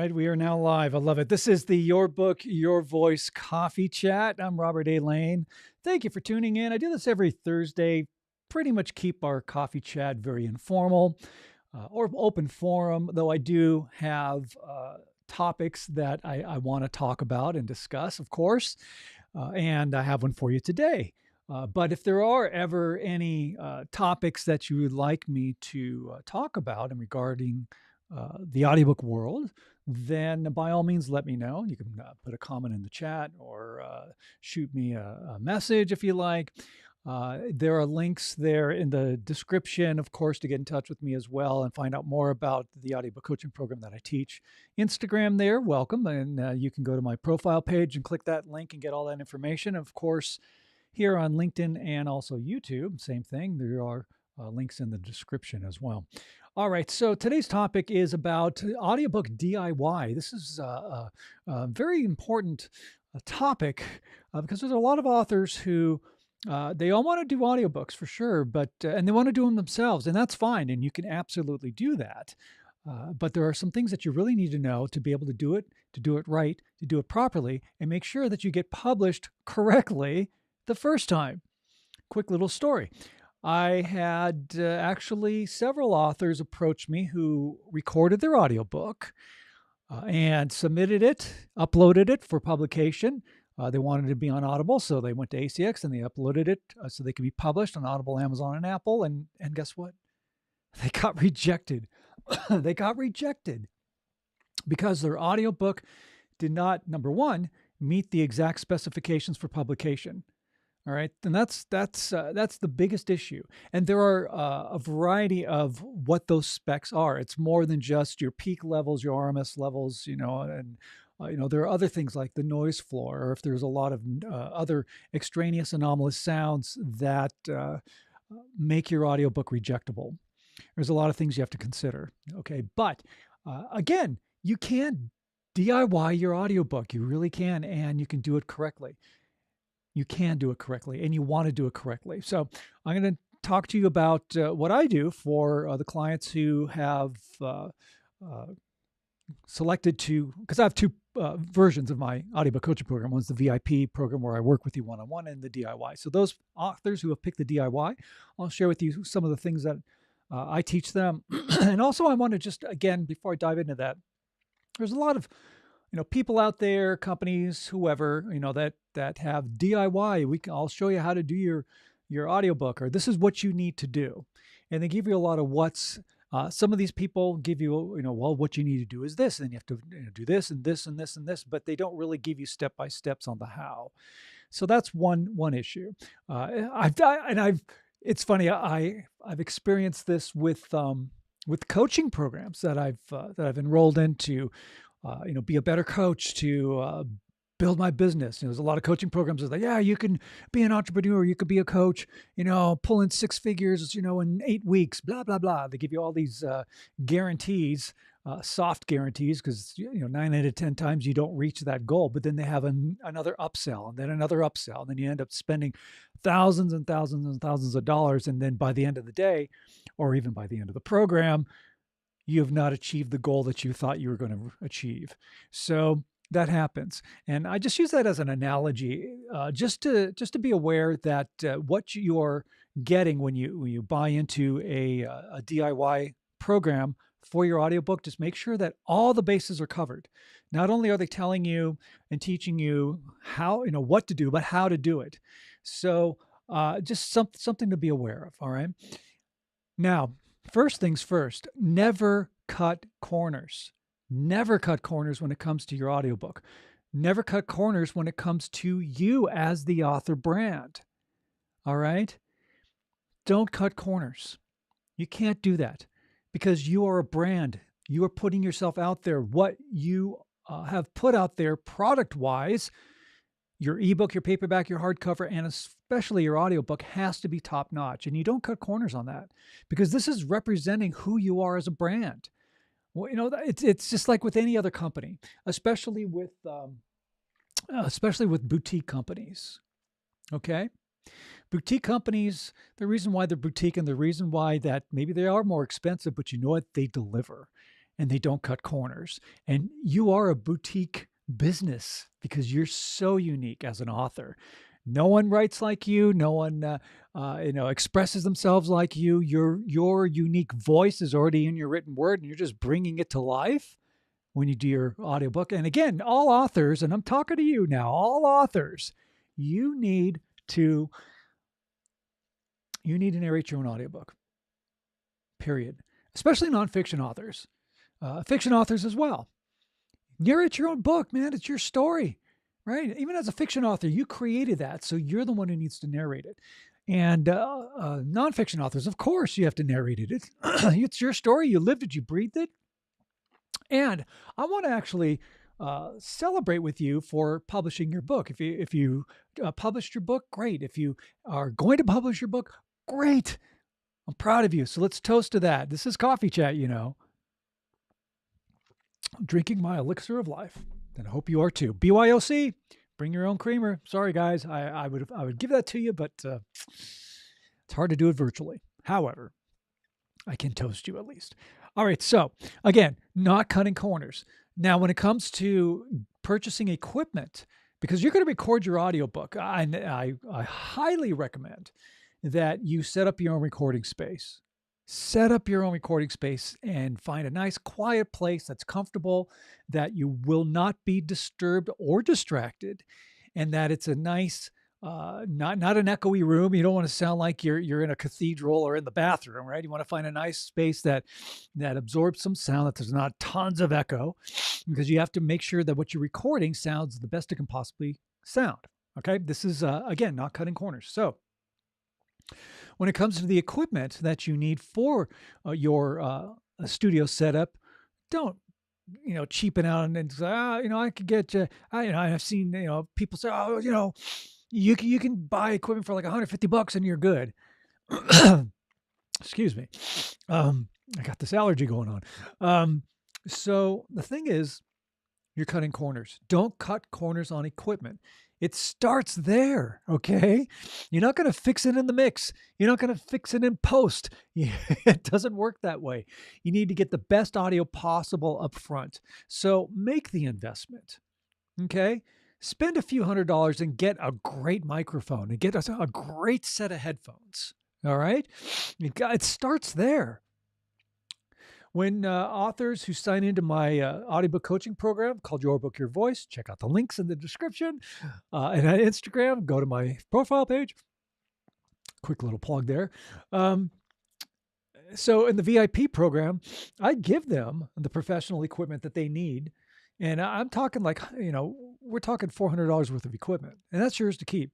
right, we are now live. I love it. This is the Your Book, Your Voice Coffee Chat. I'm Robert A. Lane. Thank you for tuning in. I do this every Thursday. Pretty much keep our coffee chat very informal or open forum, though I do have topics that I want to talk about and discuss, of course. And I have one for you today. But if there are ever any topics that you would like me to talk about and regarding the audiobook world, then by all means let me know. You can put a comment in the chat or shoot me a message if you like. There are links there in the description, of course, to get in touch with me as well and find out more about the audiobook coaching program that I teach. Instagram there, welcome. And you can go to my profile page and click that link and get all that information. Of course, here on LinkedIn and also YouTube, same thing. There are links in the description as well. All right, so today's topic is about audiobook DIY. This is a very important topic because there's a lot of authors who they all want to do audiobooks for sure, but and they want to do them themselves, and that's fine, and you can absolutely do that. But there are some things that you really need to know to be able to do it right, to do it properly, and make sure that you get published correctly the first time. Quick little story. I had actually several authors approach me who recorded their audiobook and submitted it, uploaded it for publication. They wanted to be on Audible, so they went to ACX and they uploaded it so they could be published on Audible, Amazon, and Apple. And guess what? They got rejected. They got rejected because their audiobook did not, number one, meet the exact specifications for publication. All right, and that's the biggest issue. And there are a variety of what those specs are. It's more than just your peak levels, your RMS levels, and there are other things like the noise floor, or if there's a lot of other extraneous anomalous sounds that make your audiobook rejectable. There's a lot of things you have to consider. Okay, but again, you can DIY your audiobook. You really can, and you can do it correctly. You can do it correctly, and you want to do it correctly. So I'm going to talk to you about what I do for the clients who have selected to, because I have two versions of my audiobook coaching program. One's the VIP program where I work with you one-on-one, and the DIY. So those authors who have picked the DIY, I'll share with you some of the things that I teach them. And also I want to just, again, before I dive into that, there's a lot of people out there, companies, whoever, that have DIY. I'll show you how to do your audiobook, or this is what you need to do. And they give you a lot of what's. Some of these people give you, well, what you need to do is this, and then you have to do this and this and this and this, but they don't really give you step by steps on the how. So that's one issue. It's funny. I've experienced this with coaching programs that I've enrolled into. Be a better coach to build my business. There's a lot of coaching programs that, yeah, you can be an entrepreneur, you could be a coach, pull in 6 figures, in 8 weeks, blah, blah, blah. They give you all these guarantees, soft guarantees, because, 9 out of 10 times you don't reach that goal, but then they have another upsell and then another upsell. And then you end up spending thousands and thousands and thousands of dollars. And then by the end of the day, or even by the end of the program, you have not achieved the goal that you thought you were going to achieve. So that happens. And I just use that as an analogy, just to be aware that what you're getting when you buy into a DIY program for your audiobook, just make sure that all the bases are covered. Not only are they telling you and teaching you how, what to do, but how to do it. So just something to be aware of. All right. Now, first things first, never cut corners. Never cut corners when it comes to your audiobook. Never cut corners when it comes to you as the author brand. All right? Don't cut corners. You can't do that because you are a brand. You are putting yourself out there. What you have put out there product-wise, your ebook, your paperback, your hardcover, and especially your audiobook has to be top-notch. And you don't cut corners on that because this is representing who you are as a brand. Well, it's just like with any other company, especially with boutique companies. Okay, boutique companies. The reason why they're boutique and the reason why that maybe they are more expensive, but you know what, they deliver. and they don't cut corners. And you are a boutique business because you're so unique as an author. No one writes like you. No one, expresses themselves like you. Your unique voice is already in your written word, and you're just bringing it to life when you do your audiobook. And again, all authors, and I'm talking to you now, all authors, you need to narrate your own audiobook. Period. Especially nonfiction authors, fiction authors as well. Narrate your own book, man. It's your story, right? Even as a fiction author, you created that, so you're the one who needs to narrate it. And nonfiction authors, of course, you have to narrate it. It's your story. You lived it. You breathed it. And I want to actually celebrate with you for publishing your book. If you published your book, great. If you are going to publish your book, great. I'm proud of you. So let's toast to that. This is Coffee Chat, I'm drinking my elixir of life, and I hope you are too. BYOC, bring your own creamer. Sorry, guys. I would give that to you, but it's hard to do it virtually. However, I can toast you at least. All right. So again, not cutting corners. Now, when it comes to purchasing equipment, because you're going to record your audiobook, I highly recommend that you set up your own recording space. Set up your own recording space and find a nice quiet place that's comfortable, that you will not be disturbed or distracted, and that it's a nice, not an echoey room. You don't want to sound like you're in a cathedral or in the bathroom, right? You want to find a nice space that absorbs some sound, that there's not tons of echo, because you have to make sure that what you're recording sounds the best it can possibly sound. Okay, this is again not cutting corners. So when it comes to the equipment that you need for your studio setup, don't cheapen out and say, I could get I've seen people say, you can buy equipment for like $150 and you're good. Excuse me, I got this allergy going on. So the thing is, you're cutting corners. Don't cut corners on equipment. It starts there, okay? You're not going to fix it in the mix. You're not going to fix it in post. It doesn't work that way. You need to get the best audio possible up front. So make the investment, okay? Spend a few $100s and get a great microphone and get a great set of headphones, all right? It starts there. When authors who sign into my audiobook coaching program called Your Book, Your Voice, check out the links in the description. And on Instagram, go to my profile page. Quick little plug there. So in the VIP program, I give them the professional equipment that they need. And I'm talking like, we're talking $400 worth of equipment, and that's yours to keep.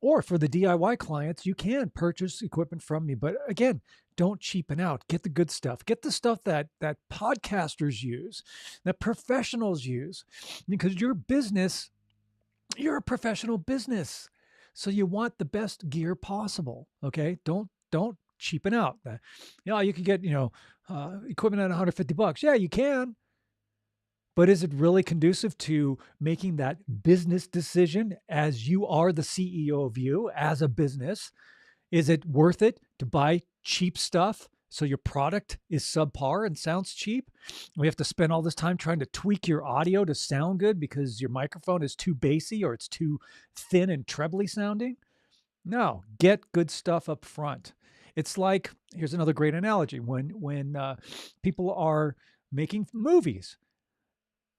Or for the DIY clients, you can purchase equipment from me. But again, don't cheapen out. Get the good stuff. Get the stuff that podcasters use, that professionals use, because your business, you're a professional business. So you want the best gear possible. Okay. Don't cheapen out. You can get, equipment at $150. Yeah, you can. But is it really conducive to making that business decision as you are the CEO of you as a business? Is it worth it to buy cheap stuff so your product is subpar and sounds cheap? We have to spend all this time trying to tweak your audio to sound good because your microphone is too bassy or it's too thin and trebly sounding? No, get good stuff up front. It's like, here's another great analogy. When people are making movies,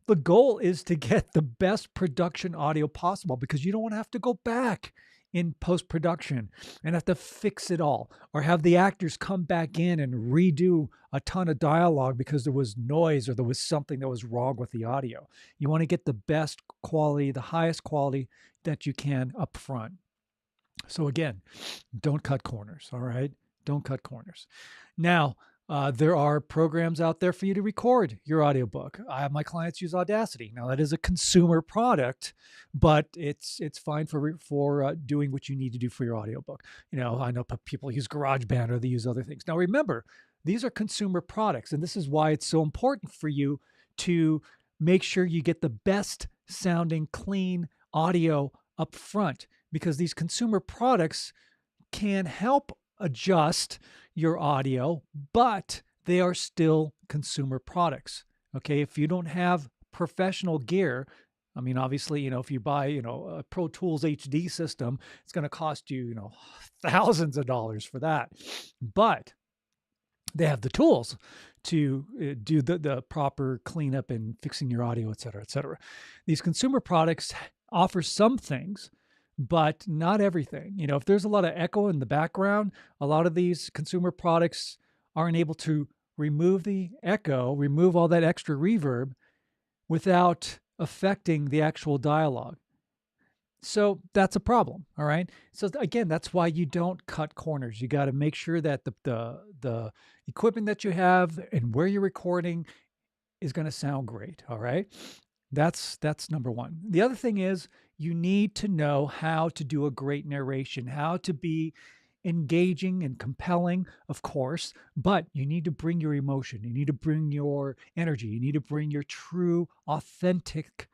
the goal is to get the best production audio possible, because you don't want to have to go back in post-production and have to fix it all, or have the actors come back in and redo a ton of dialogue because there was noise or there was something that was wrong with the audio. You want to get the best quality, the highest quality that you can up front. So again, don't cut corners, all right? Don't cut corners. Now, there are programs out there for you to record your audiobook. I have my clients use Audacity. Now, that is a consumer product, but it's fine for doing what you need to do for your audiobook. I know people use GarageBand or they use other things. Now, remember, these are consumer products, and this is why it's so important for you to make sure you get the best sounding, clean audio up front, because these consumer products can help adjust your audio, but they are still consumer products. Okay, if you don't have professional gear, I mean, obviously, if you buy, a Pro Tools HD system, it's going to cost you, thousands of dollars for that. But they have the tools to do the proper cleanup and fixing your audio, et cetera, et cetera. These consumer products offer some things, but not everything. If there's a lot of echo in the background, a lot of these consumer products aren't able to remove the echo, remove all that extra reverb without affecting the actual dialogue. So that's a problem. All right. So again, that's why you don't cut corners. You got to make sure that the equipment that you have and where you're recording is going to sound great. All right. That's number one. The other thing is you need to know how to do a great narration, how to be engaging and compelling, of course, but you need to bring your emotion. You need to bring your energy. You need to bring your true, authentic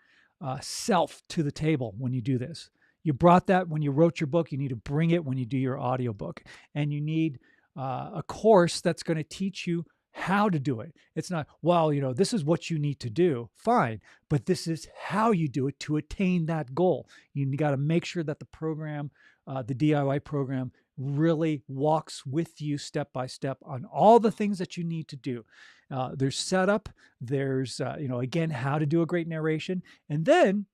self to the table when you do this. You brought that when you wrote your book. You need to bring it when you do your audiobook. And you need a course that's going to teach you how to do it. It's not, well, this is what you need to do. Fine. But this is how you do it to attain that goal. You got to make sure that the program, the DIY program, really walks with you step by step on all the things that you need to do. There's setup, there's, again, how to do a great narration. And then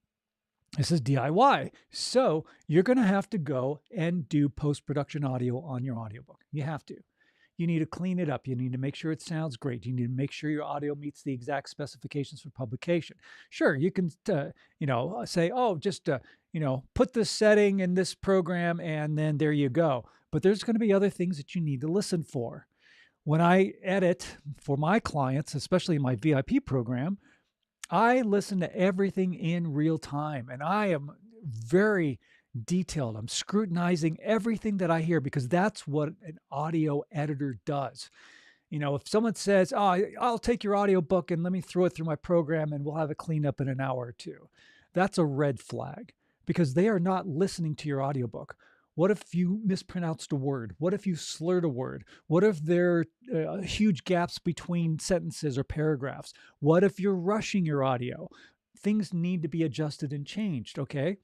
this is DIY. So you're going to have to go and do post-production audio on your audiobook. You have to. You need to clean it up. You need to make sure it sounds great. You need to make sure your audio meets the exact specifications for publication. Sure, you can, say, oh, just, put this setting in this program and then there you go. But there's going to be other things that you need to listen for. When I edit for my clients, especially in my VIP program, I listen to everything in real time and I am very detailed. I'm scrutinizing everything that I hear because that's what an audio editor does. If someone says, oh, I'll take your audiobook and let me throw it through my program and we'll have it cleaned up in an hour or two, that's a red flag because they are not listening to your audiobook. What if you mispronounced a word? What if you slurred a word? What if there are huge gaps between sentences or paragraphs? What if you're rushing your audio? Things need to be adjusted and changed, okay?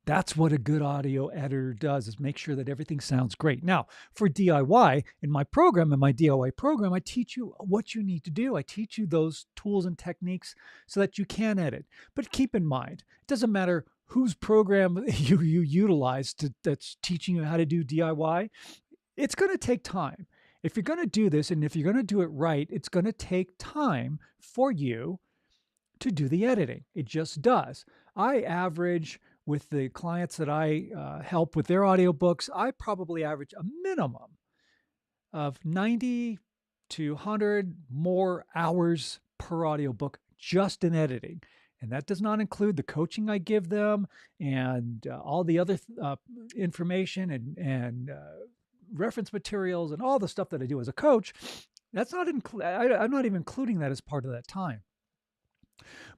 That's what a good audio editor does, is make sure that everything sounds great. Now, for DIY, in my DIY program, I teach you what you need to do. I teach you those tools and techniques so that you can edit. But keep in mind, it doesn't matter whose program you utilize that's teaching you how to do DIY. It's going to take time. If you're going to do this, and if you're going to do it right, it's going to take time for you to do the editing. It just does. I average, with the clients that I help with their audiobooks, I probably average a minimum of 90 to 100 more hours per audiobook just in editing. And that does not include the coaching I give them and all the other information and reference materials and all the stuff that I do as a coach. That's not I'm not even including that as part of that time.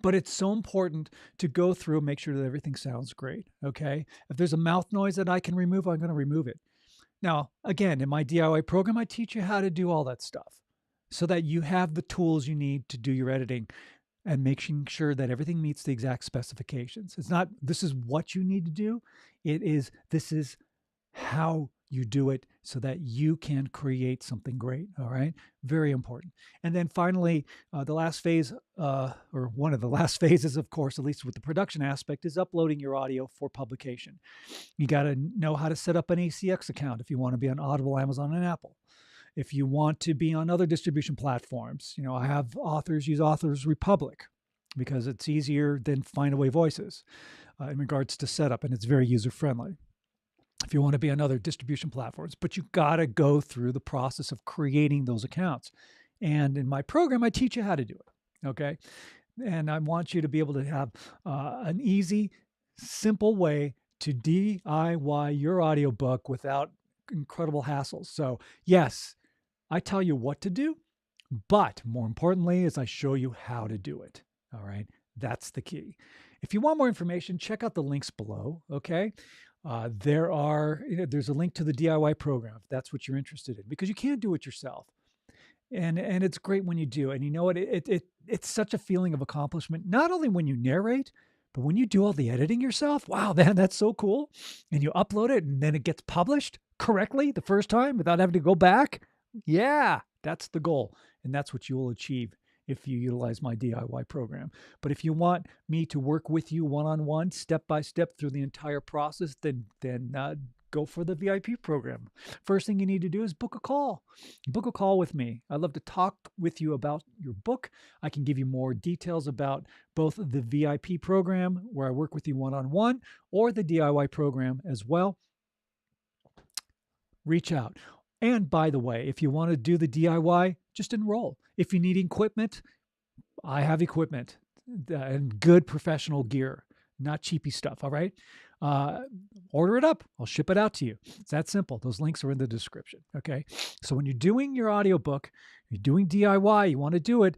But it's so important to go through and make sure that everything sounds great, okay? If there's a mouth noise that I can remove, I'm going to remove it. Now, again, in my DIY program, I teach you how to do all that stuff so that you have the tools you need to do your editing and making sure that everything meets the exact specifications. It's not, this is what you need to do. This is how you do it so that you can create something great. All right. Very important. And then finally, the last phase, or one of the last phases, of course, at least with the production aspect, is uploading your audio for publication. You got to know how to set up an ACX account if you want to be on Audible, Amazon, and Apple. If you want to be on other distribution platforms, I have authors use Authors Republic because it's easier than Findaway Voices in regards to setup, and it's very user friendly. If you want to be on other distribution platforms, but you got to go through the process of creating those accounts. And in my program, I teach you how to do it. Okay. And I want you to be able to have an easy, simple way to DIY your audiobook without incredible hassles. So yes, I tell you what to do, but more importantly is I show you how to do it. All right. That's the key. If you want more information, check out the links below. Okay. There's a link to the DIY program if that's what you're interested in, because you can't do it yourself. And it's great when you do. And you know what? It's such a feeling of accomplishment, not only when you narrate, but when you do all the editing yourself. Wow, man, that's so cool. And you upload it and then it gets published correctly the first time without having to go back. Yeah, that's the goal. And that's what you will achieve if you utilize my DIY program. But if you want me to work with you one-on-one, step by step through the entire process, then go for the VIP program. First thing you need to do is book a call. Book a call with me. I'd love to talk with you about your book. I can give you more details about both the VIP program, where I work with you one-on-one, or the DIY program as well. Reach out. And by the way, if you want to do the DIY, just enroll. If you need equipment, I have equipment and good professional gear, not cheapy stuff. All right. Order it up. I'll ship it out to you. It's that simple. Those links are in the description. Okay. So when you're doing your audiobook, you're doing DIY, you want to do it.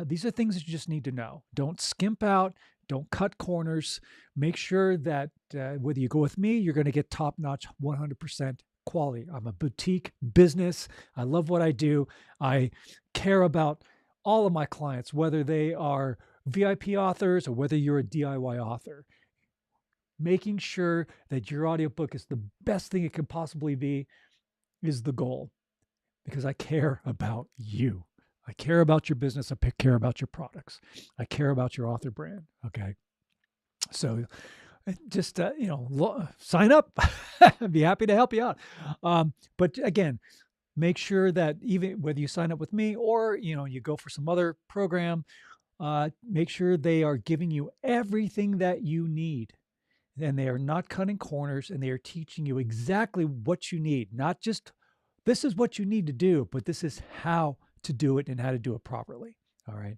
These are things that you just need to know. Don't skimp out. Don't cut corners. Make sure that whether you go with me, you're going to get top-notch 100% quality. I'm a boutique business. I love what I do. I care about all of my clients, whether they are VIP authors or whether you're a DIY author. Making sure that your audiobook is the best thing it can possibly be is the goal, because I care about you. I care about your business. I care about your products. I care about your author brand. Okay. So just, sign up. I'd be happy to help you out. But again, make sure that even whether you sign up with me or, you go for some other program, make sure they are giving you everything that you need. And they are not cutting corners, and they are teaching you exactly what you need. Not just this is what you need to do, but this is how to do it and how to do it properly. All right.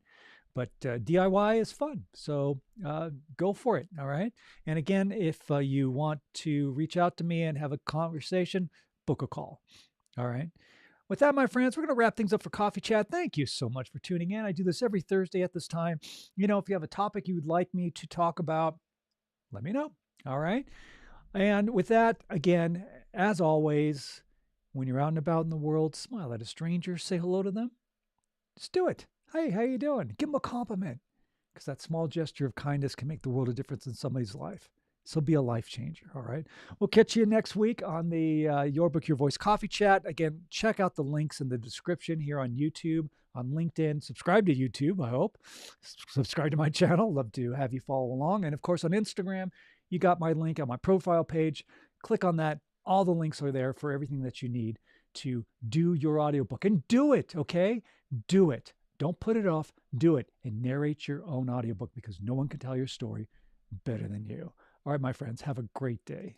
But DIY is fun. So go for it. All right. And again, if you want to reach out to me and have a conversation, book a call. All right. With that, my friends, we're going to wrap things up for Coffee Chat. Thank you so much for tuning in. I do this every Thursday at this time. If you have a topic you would like me to talk about, let me know. All right. And with that, again, as always, when you're out and about in the world, smile at a stranger, say hello to them. Just do it. Hey, how you doing? Give them a compliment, because that small gesture of kindness can make the world a difference in somebody's life. So be a life changer. All right. We'll catch you next week on the Your Book, Your Voice Coffee Chat. Again, check out the links in the description here on YouTube, on LinkedIn. Subscribe to YouTube, I hope. Subscribe to my channel. Love to have you follow along. And of course, on Instagram, you got my link on my profile page. Click on that. All the links are there for everything that you need to do your audiobook. And do it, okay? Do it. Don't put it off. Do it and narrate your own audiobook, because no one can tell your story better than you. All right, my friends, have a great day.